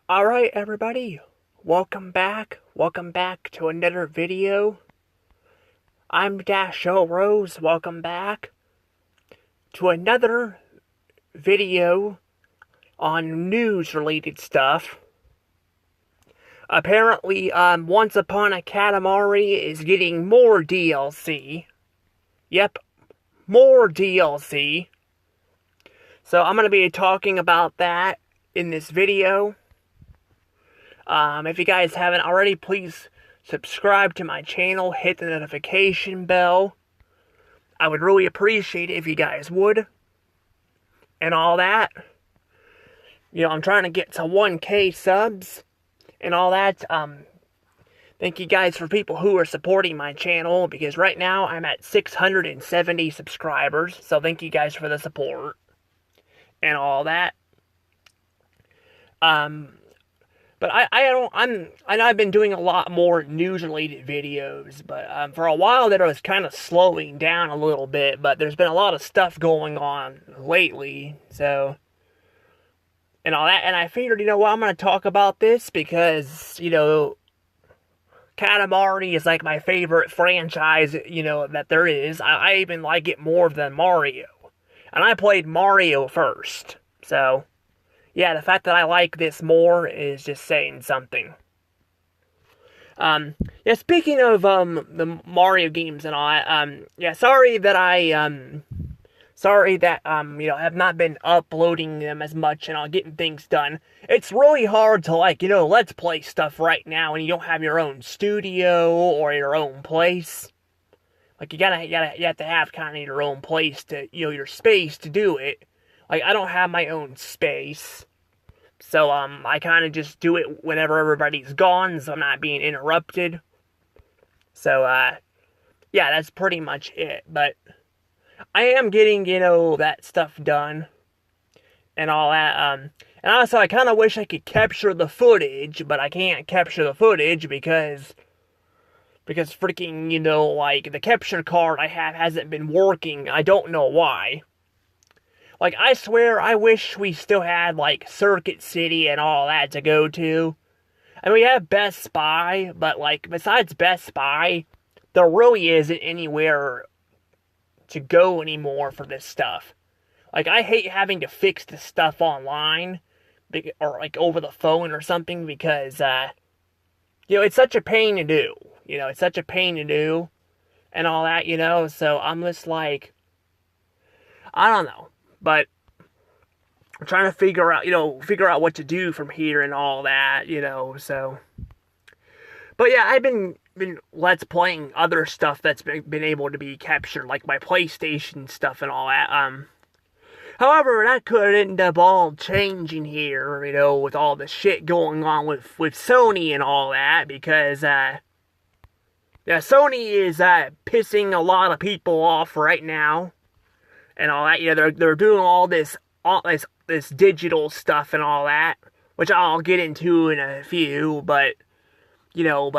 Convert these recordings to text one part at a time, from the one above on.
Alright everybody, welcome back to another video. I'm Dasho Rose, welcome back to another video on news related stuff. Apparently, Once Upon a Katamari is getting more DLC. Yep, more DLC. So I'm going to be talking about that in this video. If you guys haven't already, please subscribe to my channel, hit the notification bell. I would really appreciate it if you guys would. And all that. You know, I'm trying to get to 1K subs and all that. Thank you guys for people who are supporting my channel, because right now I'm at 670 subscribers. So thank you guys for the support and all that. But I've been doing a lot more news-related videos, but for a while there I was kind of slowing down a little bit, but there's been a lot of stuff going on lately, so, and all that, and I figured, you know what, I'm going to talk about this because, you know, Katamari is like my favorite franchise, you know, that there is. I even like it more than Mario, and I played Mario first, so yeah, the fact that I like this more is just saying something. Yeah, speaking of, the Mario games and all that, yeah, sorry that you know, have not been uploading them as much and all, getting things done. It's really hard to, like, you know, let's play stuff right now when you don't have your own studio or your own place. Like, you have to have kind of your own place to, you know, your space to do it. Like, I don't have my own space. So, I kind of just do it whenever everybody's gone, so I'm not being interrupted. So, yeah, that's pretty much it. But I am getting, you know, that stuff done and all that. And also, I kind of wish I could capture the footage, but I can't capture the footage because freaking, you know, like, the capture card I have hasn't been working. I don't know why. Like, I swear, I wish we still had, like, Circuit City and all that to go to. I mean, we have Best Buy, but, like, besides Best Buy, there really isn't anywhere to go anymore for this stuff. Like, I hate having to fix this stuff online, or, like, over the phone or something, because, you know, it's such a pain to do. You know, it's such a pain to do, and all that, you know, so I'm just like, I don't know. But I'm trying to figure out what to do from here and all that, you know, so. But yeah, I've been let's playing other stuff that's been able to be captured, like my PlayStation stuff and all that. However, that could end up all changing here, you know, with all the shit going on with Sony and all that, because, yeah, Sony is, pissing a lot of people off right now. And all that, you know, they're doing all this digital stuff and all that, which I'll get into in a few, but, you know,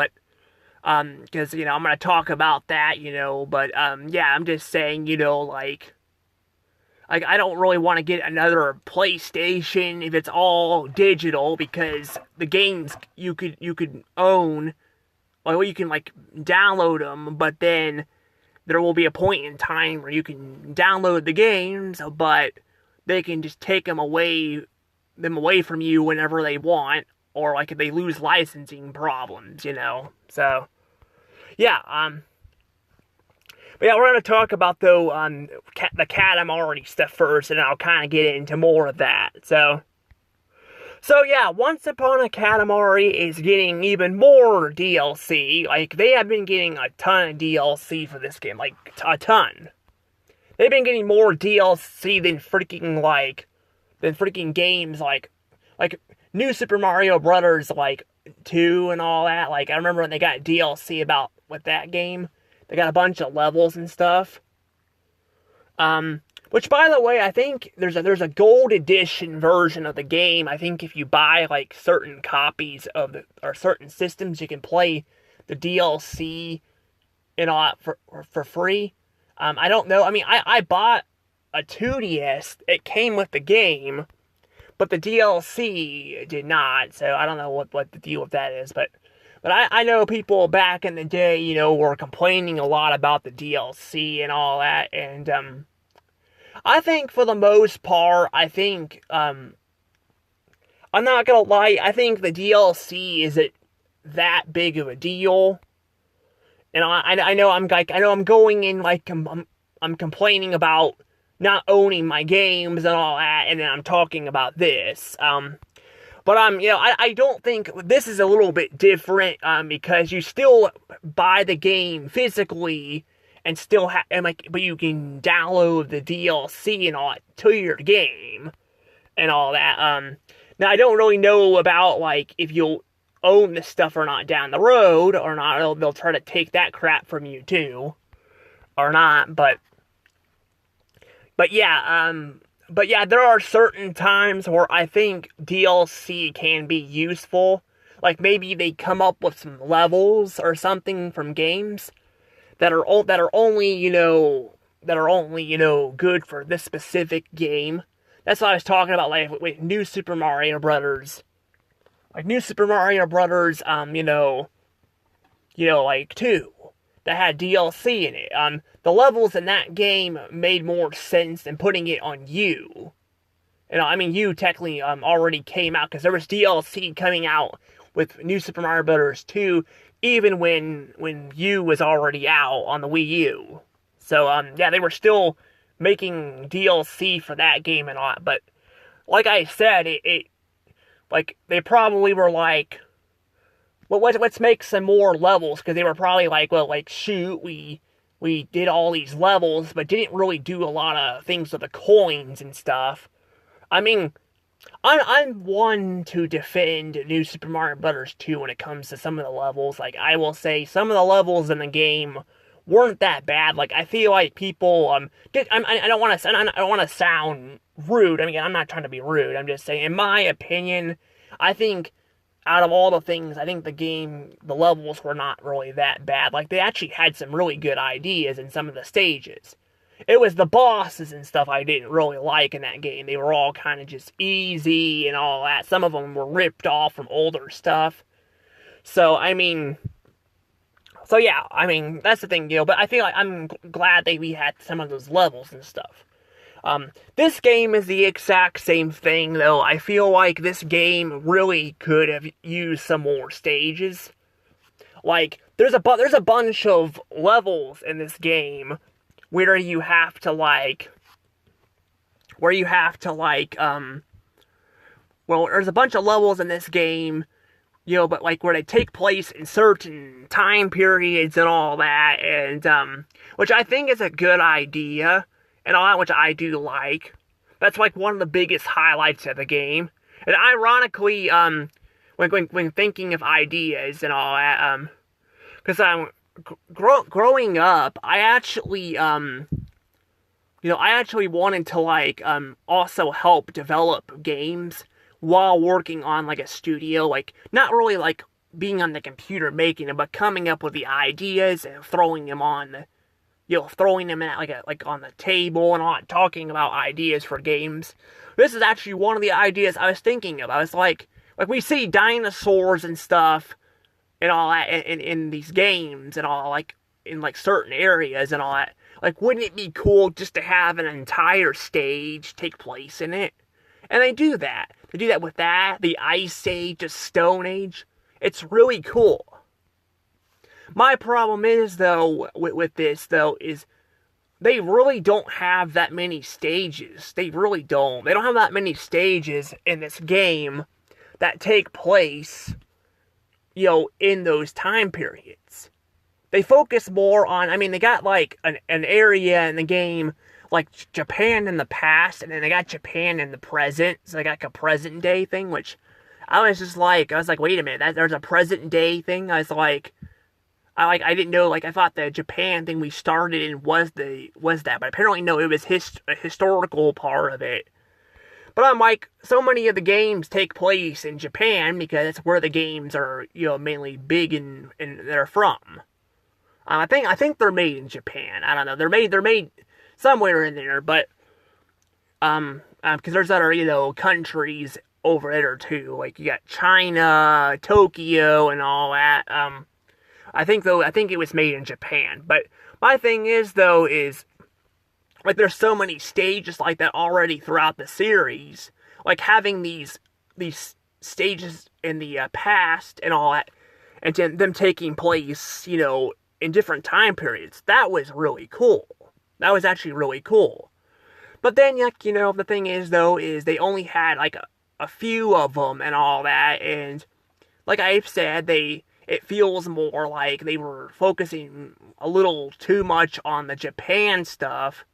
because, you know, I'm going to talk about that, you know, but, yeah, I'm just saying, you know, like, I don't really want to get another PlayStation if it's all digital, because the games you could own, well, you can, like, download them, but then there will be a point in time where you can download the games, but they can just take them away from you whenever they want, or like if they lose licensing problems, you know. So, yeah, but yeah, we're gonna talk about though the Katamari stuff first, and I'll kind of get into more of that. So yeah, Once Upon a Katamari is getting even more DLC. Like, they have been getting a ton of DLC for this game. Like, a ton. They've been getting more DLC than freaking games like New Super Mario Brothers, like, 2 and all that. Like, I remember when they got DLC with that game. They got a bunch of levels and stuff. Which, by the way, I think there's a gold edition version of the game. I think if you buy, like, certain copies of or certain systems, you can play the DLC and all that for free. I don't know. I mean, I bought a 2DS. It came with the game, but the DLC did not. So I don't know what the deal with that is, but I know people back in the day, were complaining a lot about the DLC and all that, and I think for the most part, I'm not gonna lie, I think the DLC isn't that big of a deal. And I know I'm going in like I'm complaining about not owning my games and all that, and then I'm talking about this. But I don't think this is a little bit different, because you still buy the game physically and still but you can download the DLC and all that to your game and all that. Now I don't really know about like if you'll own this stuff or not down the road or not. They'll try to take that crap from you too, or not. But yeah, there are certain times where I think DLC can be useful. Like maybe they come up with some levels or something from games that are only good for this specific game. That's what I was talking about, like with New Super Mario Brothers. Like New Super Mario Brothers, like 2 that had DLC in it. The levels in that game made more sense than putting it on U. U technically already came out because there was DLC coming out with New Super Mario Brothers 2, even when U was already out on the Wii U. So they were still making DLC for that game and all. But like I said, it like they probably were like, well, let's make some more levels, because they were probably like, well, like shoot, we did all these levels, but didn't really do a lot of things with the coins and stuff. I'm one to defend New Super Mario Brothers 2 when it comes to some of the levels. Like I will say, some of the levels in the game weren't that bad. Like I feel like people I don't want to sound rude. I'm not trying to be rude. I'm just saying, in my opinion, I think out of all the things, I think the levels were not really that bad. Like they actually had some really good ideas in some of the stages. It was the bosses and stuff I didn't really like in that game. They were all kind of just easy and all that. Some of them were ripped off from older stuff. So that's the thing, But I feel like I'm glad that we had some of those levels and stuff. This game is the exact same thing, though. I feel like this game really could have used some more stages. Like, there's a bunch of levels in this game where you have to there's a bunch of levels in this game, but like where they take place in certain time periods and all that, and which I think is a good idea, and all that, which I do like. That's like one of the biggest highlights of the game. And ironically, when thinking of ideas and all that, because growing up, I actually wanted to also help develop games while working on like a studio, like not really like being on the computer making them, but coming up with the ideas and throwing them on on the table and all that, talking about ideas for games. This is actually one of the ideas I was thinking of. I was like we see dinosaurs and stuff and all that in these games and all, like in like certain areas and all that. Like, wouldn't it be cool just to have an entire stage take place in it? And they do that. They do that with the Ice Age, the Stone Age. It's really cool. My problem is, though, with this, though, is they really don't have that many stages. They really don't. They don't have that many stages in this game that take place, in those time periods. They focus more on, they got, like, an area in the game, like Japan in the past, and then they got Japan in the present. So they got like a present day thing, which I was like, wait a minute, there's a present day thing? I didn't know, I thought the Japan thing we started in was that, but apparently no, it was a historical part of it. But I'm like, so many of the games take place in Japan because that's where the games are, mainly big and they're from. I think they're made in Japan. I don't know. They're made somewhere in there, but because there's other, countries over there too. Like, you got China, Tokyo, and all that. I think it was made in Japan. But my thing is, though, is, like, there's so many stages like that already throughout the series. Like, having these stages in the past and all that, and them taking place, in different time periods. That was really cool. That was actually really cool. But then, like, the thing is, though, is they only had, like, a few of them and all that, and like I've said, it feels more like they were focusing a little too much on the Japan stuff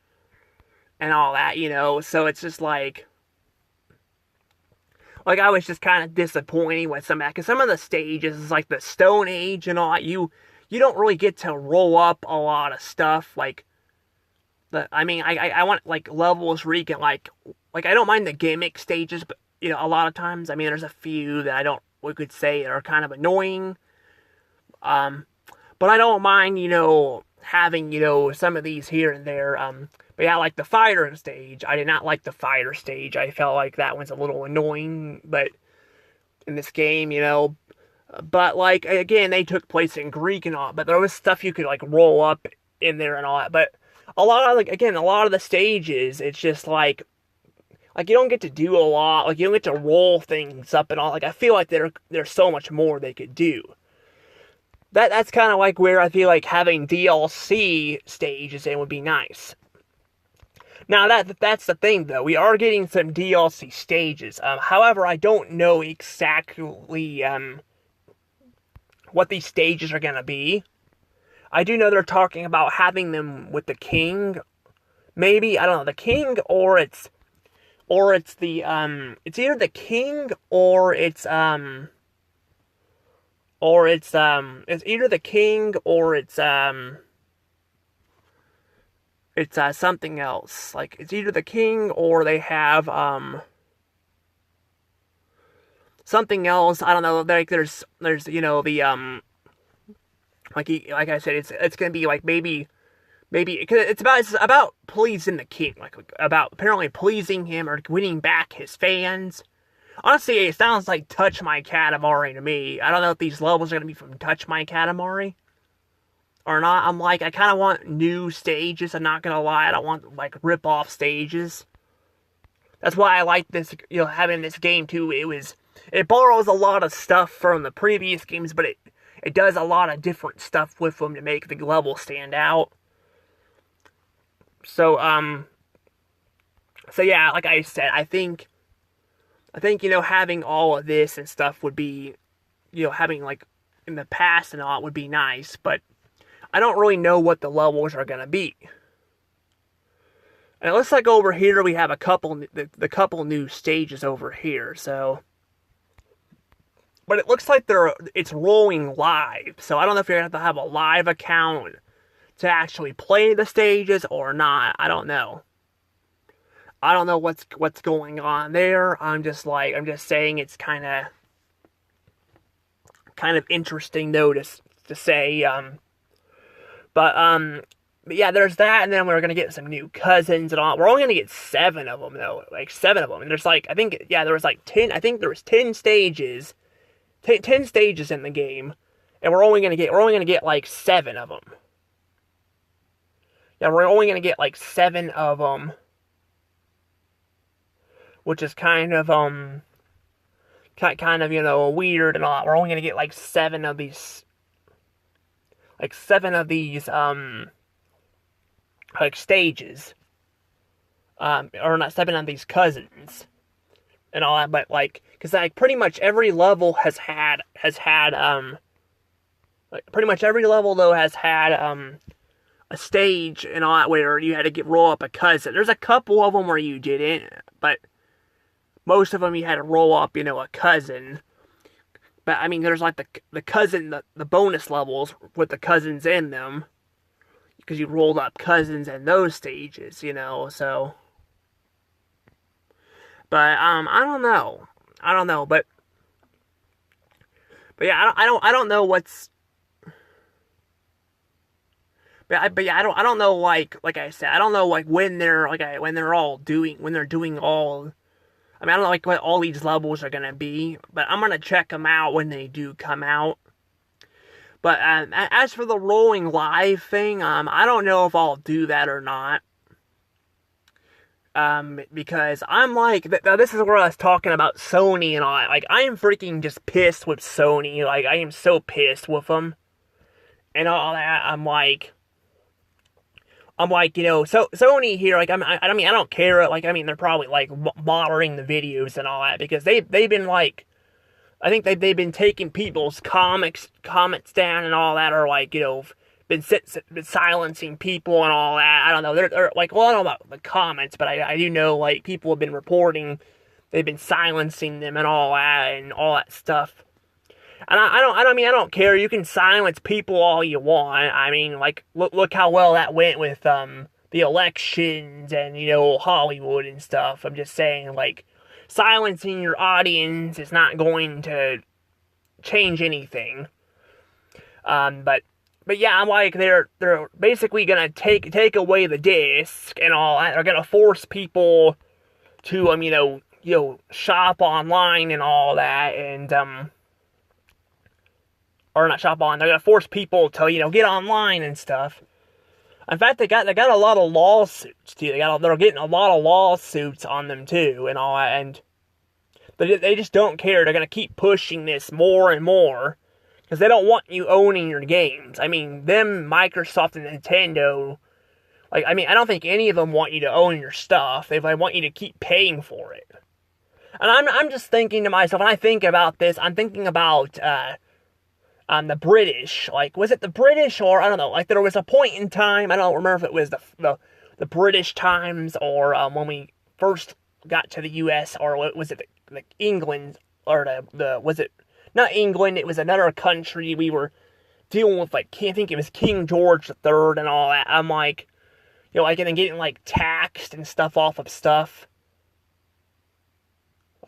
and all that, so it's just like I was just kind of disappointed with some of that, because some of the stages, like the Stone Age and all that, you don't really get to roll up a lot of stuff, like, I want, like, levels where you can, like, I don't mind the gimmick stages, but, a lot of times, there's a few that we could say are kind of annoying, but I don't mind, having, some of these here and there, but yeah, like the fighter stage, I did not like the fighter stage. I felt like that one's a little annoying, but in this game, but, like, again, they took place in Greek and all, but there was stuff you could, like, roll up in there and all that, but a lot of the stages, it's just like, you don't get to do a lot, like, you don't get to roll things up and all, like, I feel like there's so much more they could do. That's kind of like where I feel like having DLC stages in would be nice. Now, that's the thing, though. We are getting some DLC stages. However, I don't know exactly what these stages are going to be. I do know they're talking about having them with the king. Maybe, I don't know, the king, or it's the, it's either the king, it's either the king, or it's something else. Like, it's either the king, or they have, something else. I don't know, like, there's, the, like I said, it's gonna be, like, maybe, cause it's about pleasing the king, like, about apparently pleasing him, or winning back his fans. Honestly, it sounds like Touch My Katamari to me. I don't know if these levels are gonna be from Touch My Katamari or not. I kind of want new stages. I'm not gonna lie. I don't want, like, rip-off stages. That's why I like this, having this game, too. It borrows a lot of stuff from the previous games, but it does a lot of different stuff with them to make the level stand out. So yeah, like I said, I think, having all of this and stuff would be, having, like, in the past and all, would be nice, but I don't really know what the levels are gonna be. And it looks like over here we have the couple new stages over here, so. But it looks like it's rolling live, so I don't know if you're gonna have to have a live account to actually play the stages or not. I don't know. I don't know what's going on there. I'm just saying it's kind of interesting, though, to say. But yeah, there's that, and then we're gonna get some new cousins and all. We're only gonna get 7 of them, though, like 7 of them. And there's, like, there was like 10. I think there was 10 stages, 10 stages in the game, and we're only gonna get like 7 of them. Yeah, we're only gonna get like 7 of them, which is kind of weird and all. We're only gonna get like 7 of these. Like 7 of these, like, stages, or not 7 of these cousins, and all that, but, like, because, like, pretty much every level has had, like, pretty much every level, though, has had, a stage and all that where you had to roll up a cousin. There's a couple of them where you didn't, but most of them you had to roll up, a cousin. But, there's, like, the cousin, the bonus levels with the cousins in them. Because you rolled up cousins in those stages, so. But, I don't know. But yeah, I don't know what's. but yeah, I don't know, like I said, I don't know, like, when they're, when they're doing all, I mean, I don't know, like, what all these levels are gonna be, but I'm gonna check them out when they do come out. But, as for the rolling live thing, I don't know if I'll do that or not. Because I'm like, this is where I was talking about Sony and all that. Like, I am freaking just pissed with Sony. Like, I am so pissed with them and all that. So Sony here, like, I mean, I don't care. Like, I mean, they're probably like monitoring the videos and all that because they've been like, I think they've been taking people's comments down and all that, or like, been silencing people and all that. I don't know. They're like, well, I don't know about the comments, but I do know, like, people have been reporting they've been silencing them and all that stuff. And I don't care. You can silence people all you want. I mean, like, look how well that went with the elections and, Hollywood and stuff. I'm just saying, like, silencing your audience is not going to change anything. But yeah, I'm like, they're basically gonna take away the disc and all that. They're gonna force people to shop online and all that, and or not shop on. They're gonna force people to get online and stuff. In fact, they got a lot of lawsuits too. They're getting a lot of lawsuits on them too and all that, and they just don't care. They're gonna keep pushing this more and more. Because they don't want you owning your games. I mean, Microsoft and Nintendo, like, I mean, I don't think any of them want you to own your stuff. They want you to keep paying for it. And I'm just thinking to myself, when I think about this, I'm thinking about, the British. Like, was it the British, or, I don't know, like, there was a point in time, I don't remember if it was the British times, or, when we first got to the U.S., or was it the England, or was it, not England, it was another country. We were dealing with, like, I think it was King George III and all that. I'm like, like, and then getting, like, taxed and stuff off of stuff.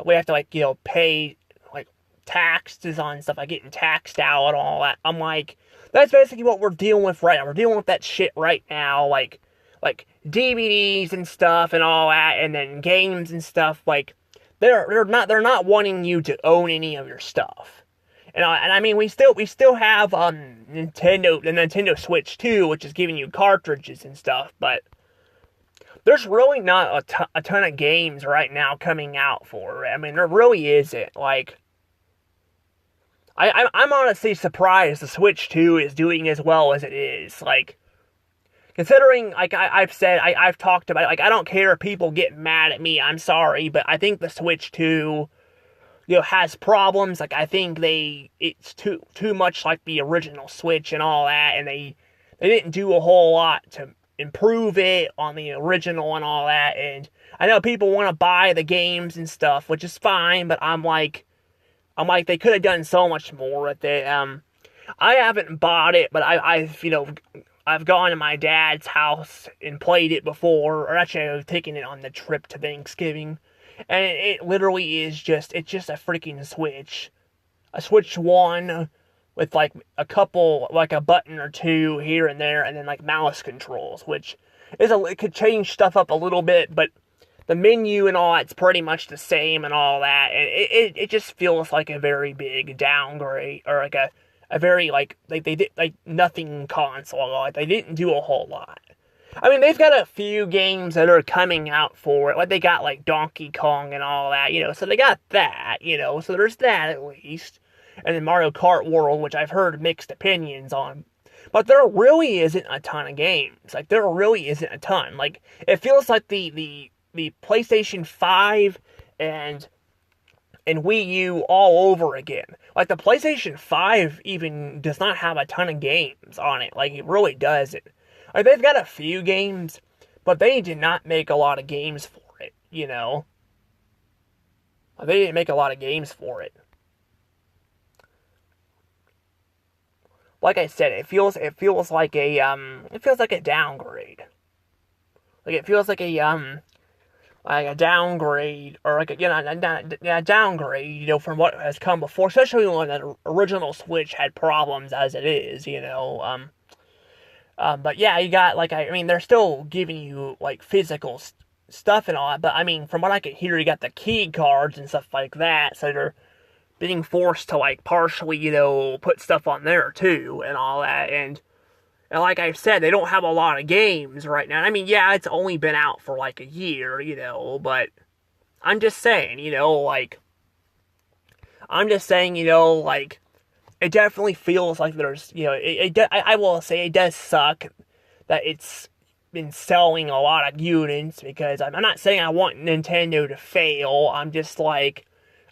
We have to, like, pay, like, taxes on stuff, like getting taxed out and all that. I'm like, that's basically what we're dealing with right now. We're dealing with that shit right now, like DVDs and stuff and all that, and then games and stuff, like, they're not wanting you to own any of your stuff. And I mean, we still have the Nintendo Switch 2, which is giving you cartridges and stuff, but there's really not a ton of games right now coming out for it. I mean, there really isn't. Like, I'm honestly surprised the Switch 2 is doing as well as it is. Like, considering, like I've talked about, like, I don't care if people get mad at me, I'm sorry, but I think the Switch 2, has problems. Like, I think it's too much like the original Switch and all that, and they didn't do a whole lot to improve it on the original and all that, and I know people want to buy the games and stuff, which is fine, but I'm like, they could have done so much more with it. I haven't bought it, but I've gone to my dad's house and played it before, or actually I've taken it on the trip to Thanksgiving, and it literally is just a freaking Switch. A Switch 1 with, like, a couple, like, a button or two here and there, and then, like, mouse controls, which it could change stuff up a little bit, but the menu and all that's pretty much the same and all that, and it just feels like a very big downgrade, or like a very, like, they did, like, nothing console. Like, they didn't do a whole lot. I mean, they've got a few games that are coming out for it. Like, they got, like, Donkey Kong and all that, so they got that, so there's that at least. And then Mario Kart World, which I've heard mixed opinions on. But there really isn't a ton of games. Like, there really isn't a ton. Like, it feels like the PlayStation 5 and Wii U all over again. Like, the PlayStation 5 even does not have a ton of games on it. Like, it really doesn't. Like, they've got a few games, but they did not make a lot of games for it, Like, they didn't make a lot of games for it. Like I said, it feels like a downgrade. Like, it feels like a downgrade, or like a downgrade, from what has come before, especially when the original Switch had problems as it is, But yeah, you got like I mean they're still giving you like physical stuff and all that. But I mean from what I could hear, you got the key cards and stuff like that. So they're being forced to like partially put stuff on there too and all that. And like I said, they don't have a lot of games right now. I mean, yeah, it's only been out for like a year, but I'm just saying, like, I'm just saying, like, it definitely feels like there's, I will say it does suck that it's been selling a lot of units because I'm not saying I want Nintendo to fail. I'm just like,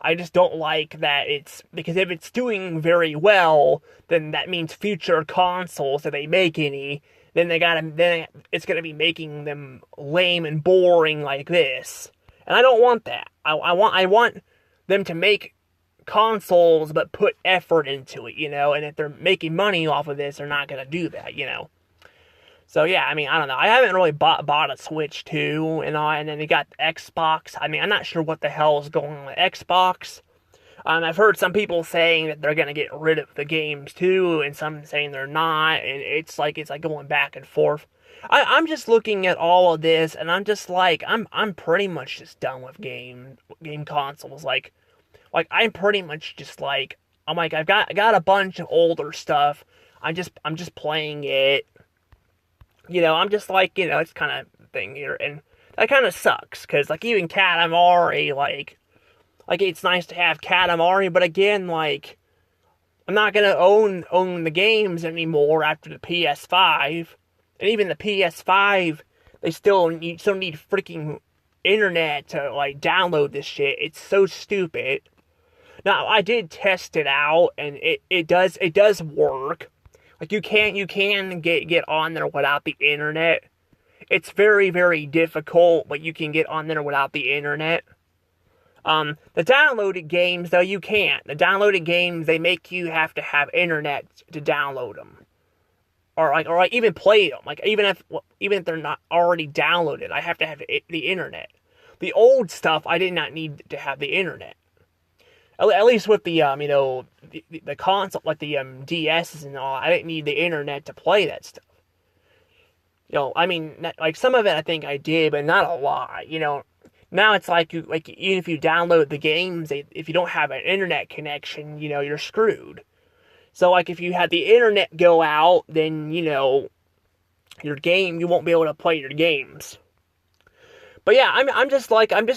I just don't like that because if it's doing very well, then that means future consoles, if they make any, then then it's gonna be making them lame and boring like this. And I don't want that. I want them to make consoles but put effort into it, and if they're making money off of this, they're not gonna do that. So yeah, I mean, I don't know. I haven't really bought a Switch 2 and then they got Xbox. I mean, I'm not sure what the hell is going on with Xbox. I've heard some people saying that they're gonna get rid of the games too, and some saying they're not, and it's like going back and forth. I'm just looking at all of this, and I'm just like, I'm pretty much just done with game consoles. Like I'm pretty much just like, I'm like, I got a bunch of older stuff. I'm just playing it. I'm just like, it's kind of thing here, and that kind of sucks, because, like, even Katamari, like, it's nice to have Katamari, but again, like, I'm not gonna own the games anymore after the PS5, and even the PS5, they still need freaking internet to, like, download this shit. It's so stupid. Now, I did test it out, and it does work. Like, you can get on there without the internet. It's very, very difficult, but you can get on there without the internet. The downloaded games, though, you can't. The downloaded games, they make you have to have internet to download them. Or even play them. Like, even if they're not already downloaded, I have to have the internet. The old stuff, I did not need to have the internet. At least with the the console, like the DSs and all, I didn't need the internet to play that stuff. I mean, like some of it I think I did, but not a lot. Now it's like even if you download the games, if you don't have an internet connection, you're screwed. So like if you had the internet go out, then you won't be able to play your games. But yeah, I'm just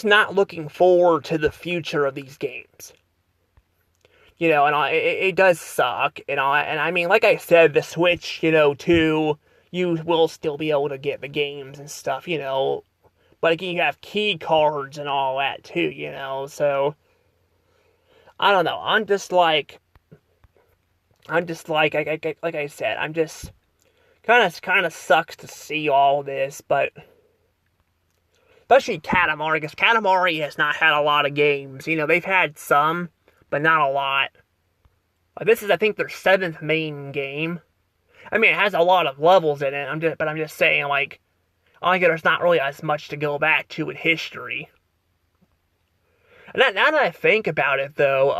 not looking forward to the future of these games. And it does suck, and I mean, like I said, the Switch, too, you will still be able to get the games and stuff, but again, you have key cards and all that, too, so, I don't know, like I said, I'm just, kind of sucks to see all this, but, especially Katamari, because Katamari has not had a lot of games, they've had some, but not a lot. This is, I think, their 7th main game. I mean, it has a lot of levels in it. I'm just saying, like, there's not really as much to go back to in history. And now that I think about it, though,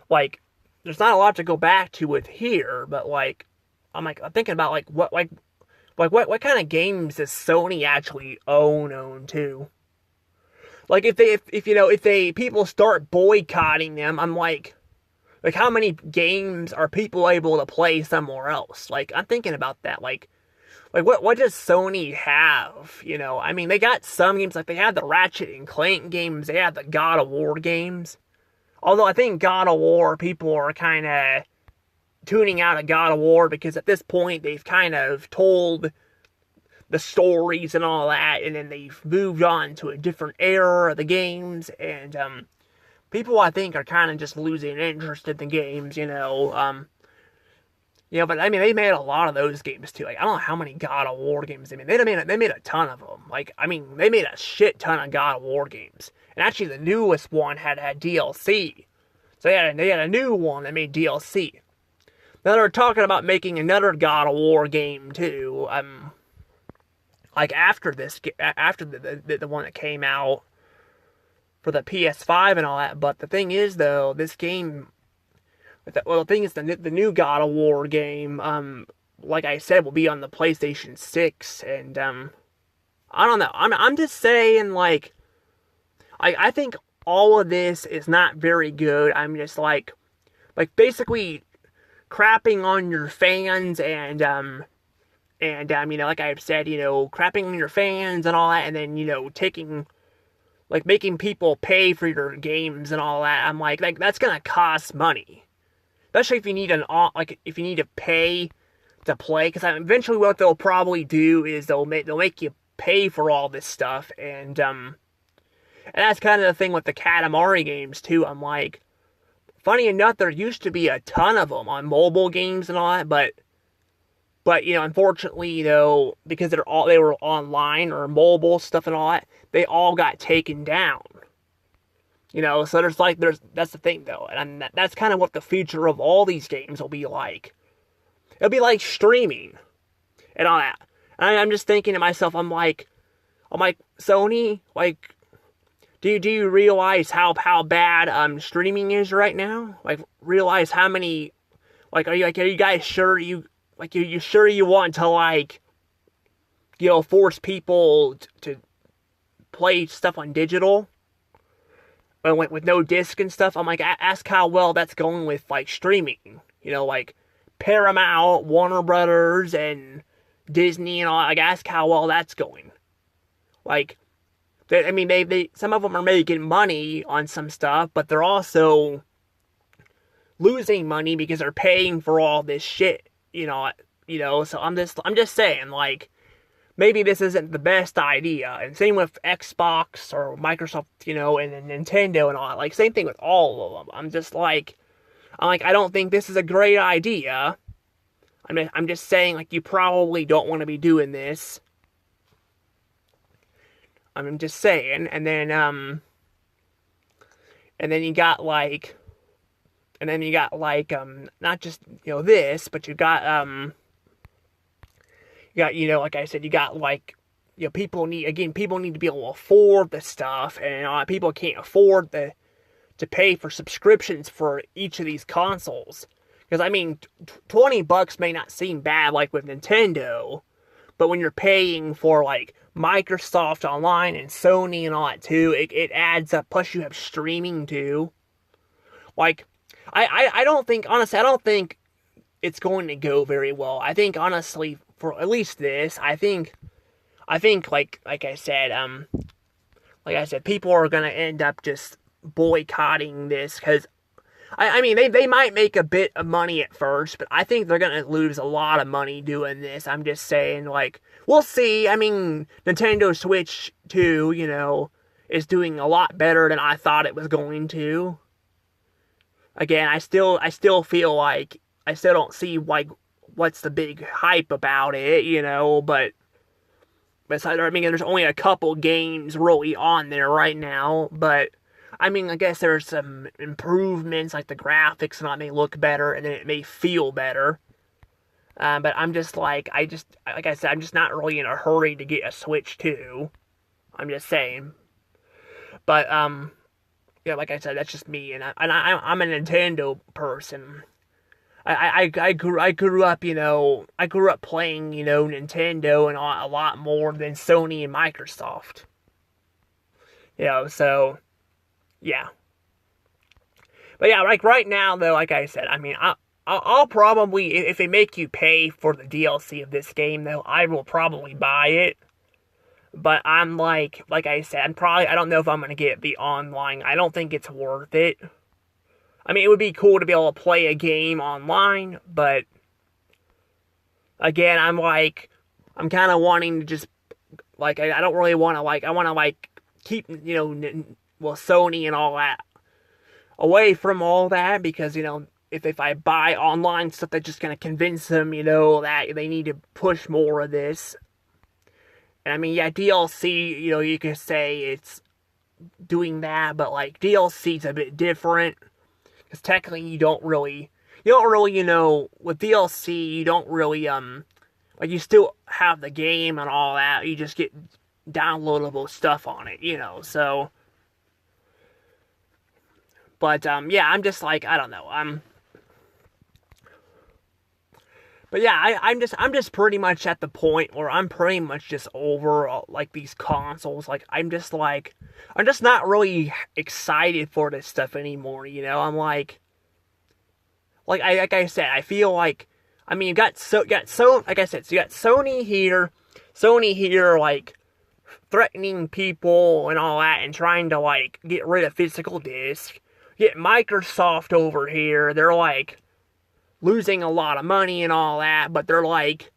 like, there's not a lot to go back to with here, but like, I'm thinking about what kind of games does Sony actually own too? Like if people start boycotting them, I'm like how many games are people able to play somewhere else? Like I'm thinking about that. Like what does Sony have? I mean they got some games, like they had the Ratchet and Clank games, they had the God of War games. Although I think God of War, people are kind of tuning out of God of War because at this point they've kind of told the stories and all that, and then they've moved on to a different era of the games, and people I think are kind of just losing interest in the games, but I mean they made a lot of those games too. Like I don't know how many God of War games they made. They made a ton of them. Like I mean they made a shit ton of God of War games, and actually the newest one had DLC. So they had a new one that made DLC. Now they're talking about making another God of War game too. Like after the one that came out for the PS5 and all that. But the thing is, though, this game Well, the thing is, the new God of War game, like I said, will be on the PlayStation 6, and I don't know. I'm just saying, like, I think all of this is not very good. I'm just like basically crapping on your fans and like I've said, crapping on your fans and all that, and then taking like making people pay for your games and all that. I'm like that's gonna cost money, especially if you need if you need to pay to play. Because eventually, what they'll probably do is they'll make you pay for all this stuff, and that's kind of the thing with the Katamari games too. I'm like, funny enough, there used to be a ton of them on mobile games and all that, but unfortunately, because they were online or mobile stuff and all that, they all got taken down. So that's the thing though, and that's kind of what the future of all these games will be like. It'll be like streaming and all that. And I'm just thinking to myself, I'm like, Sony, like, do you realize how bad streaming is right now? Like, realize how many, like, are you guys sure you sure you want to, like, force people to play stuff on digital with no disc and stuff? I'm like, ask how well that's going with, like, streaming. Like Paramount, Warner Brothers, and Disney and all. Like, ask how well that's going. Like, they some of them are making money on some stuff, but they're also losing money because they're paying for all this shit. So I'm just saying, like, maybe this isn't the best idea. And same with Xbox or Microsoft, and Nintendo and all that. Like, same thing with all of them. I don't think this is a great idea. I'm just saying, like, you probably don't want to be doing this. I'm just saying. And then you got not just, this, but you got, like I said, you got, like, people need to be able to afford the stuff, and people can't afford to pay for subscriptions for each of these consoles. Because, $20 may not seem bad, like, with Nintendo, but when you're paying for, like, Microsoft Online and Sony and all that, too, it adds up. Plus, you have streaming, too. Like, I don't think it's going to go very well. I think, honestly, for at least this, I think, like I said, people are going to end up just boycotting this, because, they might make a bit of money at first, but I think they're going to lose a lot of money doing this. I'm just saying, like, we'll see. Nintendo Switch 2, is doing a lot better than I thought it was going to. Again, I still feel like, I still don't see, like, what's the big hype about it, but there's only a couple games really on there right now, but I guess there's some improvements, like the graphics and all may look better, and then it may feel better. But I'm just like I said, I'm just not really in a hurry to get a Switch 2. I'm just saying. But, like I said, that's just me, and I'm a Nintendo person. I grew up, playing, Nintendo and a lot more than Sony and Microsoft. So, yeah. But yeah, like right now, though, like I said, I'll probably, if they make you pay for the DLC of this game, though, I will probably buy it. But I'm like I said, I don't know if I'm going to get the online. I don't think it's worth it. It would be cool to be able to play a game online, but again, I'm kind of wanting to just, like, I don't really want to, like, I want to, like, keep, Sony and all that away from all that, because, if I buy online stuff, that's just going to convince them, that they need to push more of this. And DLC, you could say it's doing that, but, like, DLC's a bit different. Because technically you don't really, with DLC, you don't really, you still have the game and all that, you just get downloadable stuff on it, so. But, yeah, I'm just like, I don't know, But yeah, I'm just pretty much at the point where I'm pretty much just over like these consoles. Like I'm just not really excited for this stuff anymore. You know, I'm like I said, I feel like, I mean, you got so like I said, so you got Sony here like threatening people and all that, and trying to like get rid of physical disc. Get Microsoft over here, they're like losing a lot of money and all that, but they're like,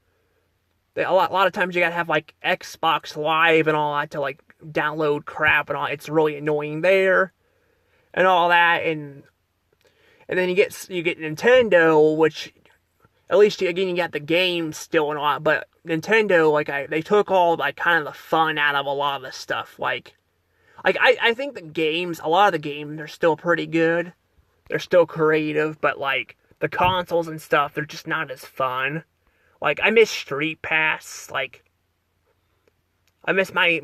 a lot of times you gotta have like Xbox Live and all that to like download crap and all. It's really annoying there and all that, and then you get Nintendo, which at least you got the games still and all that, but Nintendo, like, they took all like kind of the fun out of a lot of the stuff. I think a lot of the games are still pretty good. They're still creative, but like the consoles and stuff, they're just not as fun. Like, I miss Street Pass. Like, I miss my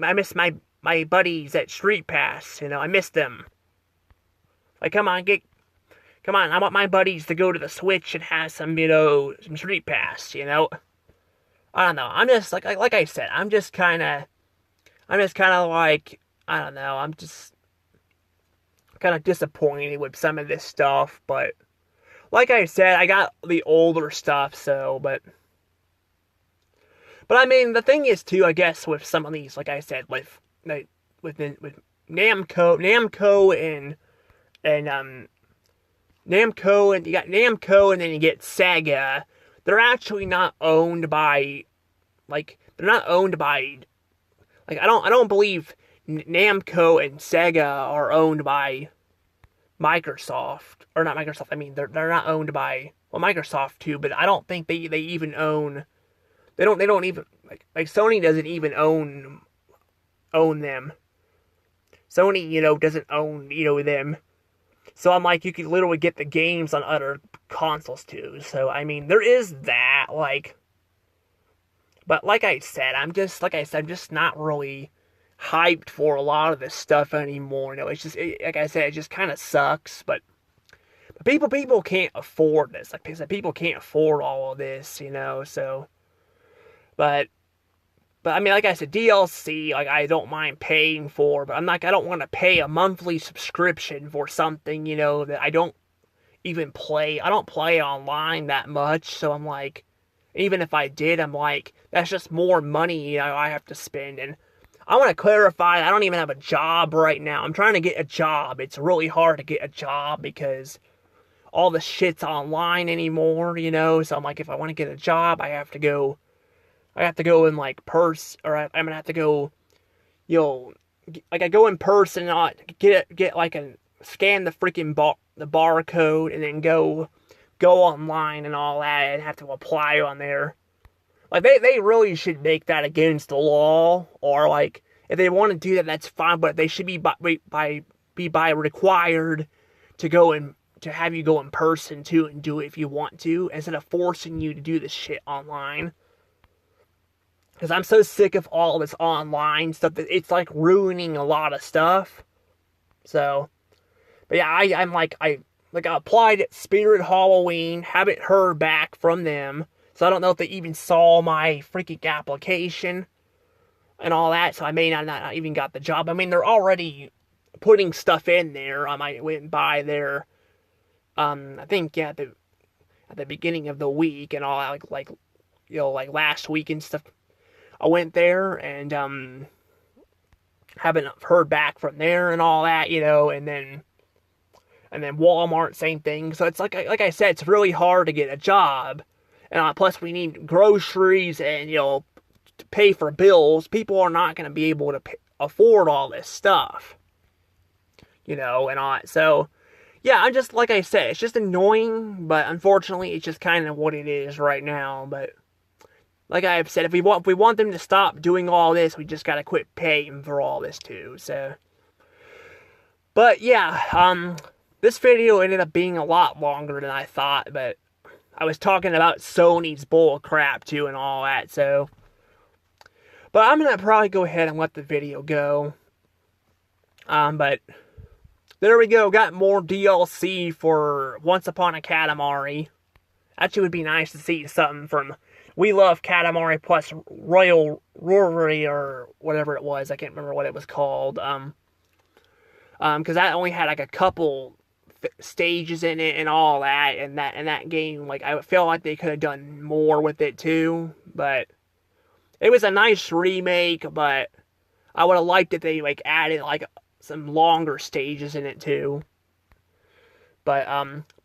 buddies at Street Pass. You know, I miss them. Like, come on, I want my buddies to go to the Switch and have some, you know, some Street Pass. You know, I don't know. I'm just like I said, I'm just kind of like, I don't know. I'm just kind of disappointed with some of this stuff, but like I said, I got the older stuff, so, but I mean, the thing is too, I guess, with some of these, like I said, with Namco and you got Namco, and then you get Sega. They're actually not owned by, like, I don't believe Namco and Sega are owned by Microsoft, or not Microsoft. I mean, they're not owned by, well, Microsoft too, but I don't think they even own. They don't even like Sony doesn't even own them. Sony, you know, doesn't own, you know, them. So I'm like, you could literally get the games on other consoles too. So I mean, there is that, like, but like I said, I'm just not really hyped for a lot of this stuff anymore. You know, it's just, like I said, it just kind of sucks. But people can't afford this. Like I said, people can't afford all of this, you know. So, but I mean, like I said, DLC, like, I don't mind paying for, but I don't want to pay a monthly subscription for something, you know, that I don't even play. I don't play online that much, so I'm like, even if I did, I'm like, that's just more money, you know, I have to spend. And I want to clarify, I don't even have a job right now. I'm trying to get a job. It's really hard to get a job because all the shit's online anymore, you know, so I'm like, if I want to get a job, I have to go in like or I'm gonna have to go, you know, like, I go in person and I get like scan the freaking the barcode, and then go online and all that, and have to apply on there. Like, they really should make that against the law, or like, if they want to do that, that's fine, but they should be required to go in, to have you go in person too and do it if you want to, instead of forcing you to do this shit online. Because I'm so sick of all this online stuff that it's like ruining a lot of stuff. So, but yeah, I applied at Spirit Halloween, haven't heard back from them. So I don't know if they even saw my freaking application and all that. So I may not even got the job. I mean, they're already putting stuff in there. I went by there, I think, yeah, at the beginning of the week and all that, like, you know, like last week and stuff. I went there and haven't heard back from there and all that, you know, and then Walmart, same thing. So it's like I said, it's really hard to get a job, and plus we need groceries and, you know, to pay for bills. People are not going to be able to afford all this stuff, you know, and all that. So yeah, I'm just, like I said, it's just annoying, but unfortunately, it's just kind of what it is right now. But like I've said, if we want them to stop doing all this, we just gotta quit paying for all this too. So, but yeah, this video ended up being a lot longer than I thought. But I was talking about Sony's bull crap too and all that. So, but I'm gonna probably go ahead and let the video go. But there we go. Got more DLC for Once Upon a Katamari. Actually, would be nice to see something from We Love Katamari plus Royal Rory or whatever it was. I can't remember what it was called. Because that only had like a couple stages in it and all that, and that game, like I feel like they could have done more with it too. But it was a nice remake, but I would have liked if they like added like some longer stages in it too. But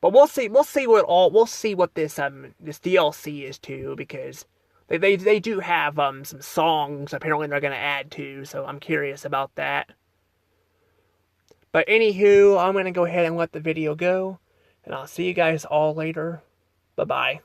we'll see. We'll see what this DLC is too, because they do have some songs apparently they're gonna add to, so I'm curious about that. But anywho, I'm gonna go ahead and let the video go, and I'll see you guys all later. Bye bye.